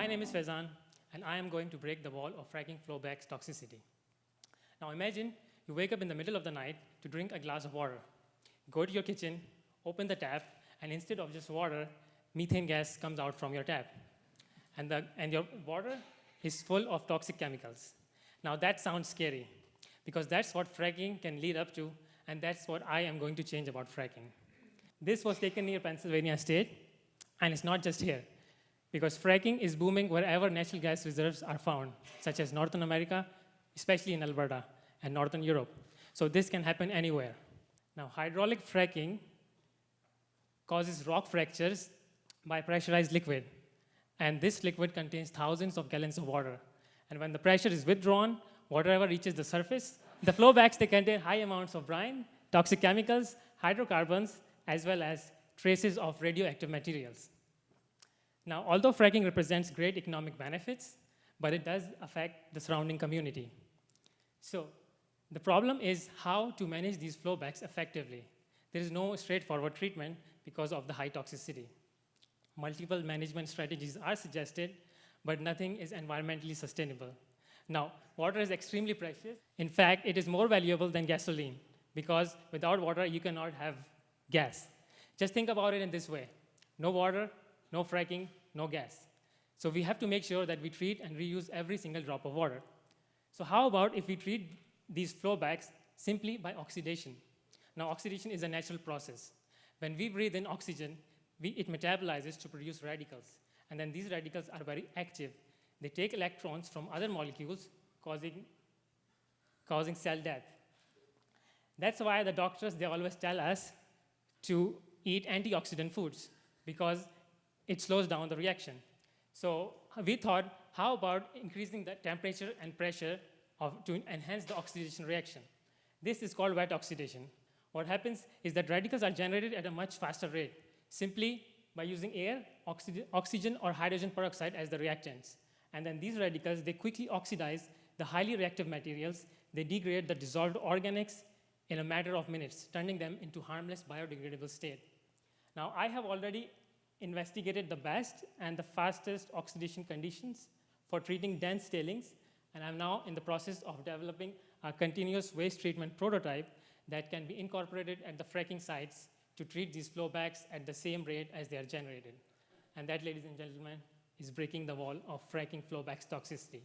My name is Faizan, and I am going to break the wall of fracking flowback's toxicity. Now imagine you wake up in the middle of the night to drink a glass of water. Go to your kitchen, open the tap, and instead of just water, methane gas comes out from your tap. And your water is full of toxic chemicals. Now that sounds scary, because that's what fracking can lead up to, and that's what I am going to change about fracking. This was taken near Pennsylvania State, and it's not just here, because fracking is booming wherever natural gas reserves are found, such as Northern America, especially in Alberta, and Northern Europe. So this can happen anywhere. Now, hydraulic fracking causes rock fractures by pressurized liquid, and this liquid contains thousands of gallons of water. And when the pressure is withdrawn, whatever reaches the surface, the flowbacks, they contain high amounts of brine, toxic chemicals, hydrocarbons, as well as traces of radioactive materials. Now, although fracking represents great economic benefits, but it does affect the surrounding community. So the problem is how to manage these flowbacks effectively. There is no straightforward treatment because of the high toxicity. Multiple management strategies are suggested, but nothing is environmentally sustainable. Now, water is extremely precious. In fact, it is more valuable than gasoline, because without water, you cannot have gas. Just think about it in this way. No water, no fracking, no gas. So we have to make sure that we treat and reuse every single drop of water. So how about if we treat these flowbacks simply by oxidation? Now, oxidation is a natural process. When we breathe in oxygen, it metabolizes to produce radicals. And then these radicals are very active. They take electrons from other molecules, causing cell death. That's why the doctors, they always tell us to eat antioxidant foods, because it slows down the reaction. So we thought, how about increasing the temperature and pressure to enhance the oxidation reaction? This is called wet oxidation. What happens is that radicals are generated at a much faster rate, simply by using air, oxygen, or hydrogen peroxide as the reactants. And then these radicals, they quickly oxidize the highly reactive materials. They degrade the dissolved organics in a matter of minutes, turning them into harmless biodegradable state. Now, I have already investigated the best and the fastest oxidation conditions for treating dense tailings, and I'm now in the process of developing a continuous waste treatment prototype that can be incorporated at the fracking sites to treat these flowbacks at the same rate as they are generated. And that, ladies and gentlemen, is breaking the wall of fracking flowbacks toxicity.